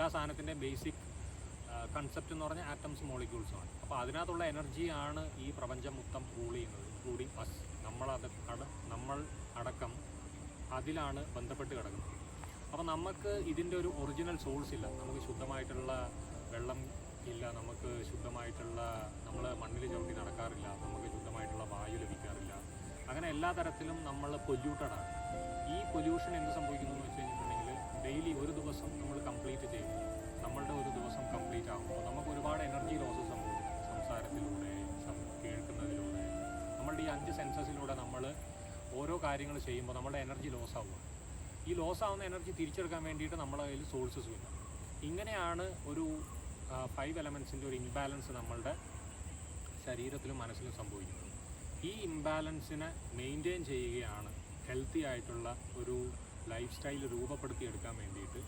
എല്ലാ സാധനത്തിൻ്റെയും basic concept എന്ന് പറഞ്ഞാൽ ആറ്റംസ് മോളിക്യൂൾസുമാണ്. അപ്പോൾ അതിനകത്തുള്ള എനർജിയാണ് ഈ പ്രപഞ്ചം മൊത്തം റൂൾ ചെയ്യുന്നത്, ഇൻക്ലൂഡിങ് അസ്. നമ്മൾ അടക്കം അതിലാണ് ബന്ധപ്പെട്ട് കിടക്കുന്നത്. അപ്പോൾ നമുക്ക് ഇതിൻ്റെ ഒരു ഒറിജിനൽ സോഴ്സ് ഇല്ല. നമുക്ക് ശുദ്ധമായിട്ടുള്ള വെള്ളം ഇല്ല, നമുക്ക് ശുദ്ധമായിട്ടുള്ള, നമ്മൾ മണ്ണിൽ ചവിട്ടി നടക്കാറില്ല, നമുക്ക് ശുദ്ധമായിട്ടുള്ള വായു ലഭിക്കാറില്ല. അങ്ങനെ എല്ലാ തരത്തിലും നമ്മൾ പൊല്യൂട്ടഡാണ്. ഈ പൊല്യൂഷൻ എന്ത് സംഭവിക്കുന്നു എന്ന് വെച്ച് കഴിഞ്ഞിട്ടുണ്ടെങ്കിൽ ഡെയിലി ഒരു ദിവസം നമ്മൾ കംപ്ലീറ്റ് ചെയ്യും. നമ്മളുടെ ഒരു ദിവസം കംപ്ലീറ്റ് ആകുമ്പോൾ നമുക്ക് ഒരുപാട് എനർജി ലോസ് സംഭവിക്കും. സംസാരത്തിലൂടെ, കേൾക്കുന്നതിലൂടെ, നമ്മളുടെ ഈ 5 സെൻസസിലൂടെ നമ്മൾ ഓരോ കാര്യങ്ങൾ ചെയ്യുമ്പോൾ നമ്മുടെ എനർജി ലോസ് ആവുക. ഈ ലോസ് ആവുന്ന എനർജി തിരിച്ചെടുക്കാൻ വേണ്ടിയിട്ട് നമ്മളെ കയ്യിൽ സോഴ്സസ് ഇല്ല. ഇങ്ങനെയാണ് ഒരു 5 എലമെൻസിൻ്റെ ഒരു ഇംബാലൻസ് നമ്മളുടെ ശരീരത്തിലും മനസ്സിലും സംഭവിക്കുന്നത്. ഈ ഇംബാലൻസിനെ മെയിൻറ്റെയിൻ ചെയ്യുകയാണ് ഹെൽത്തി ആയിട്ടുള്ള ഒരു ലൈഫ് സ്റ്റൈൽ രൂപപ്പെടുത്തിയെടുക്കാൻ വേണ്ടിയിട്ട്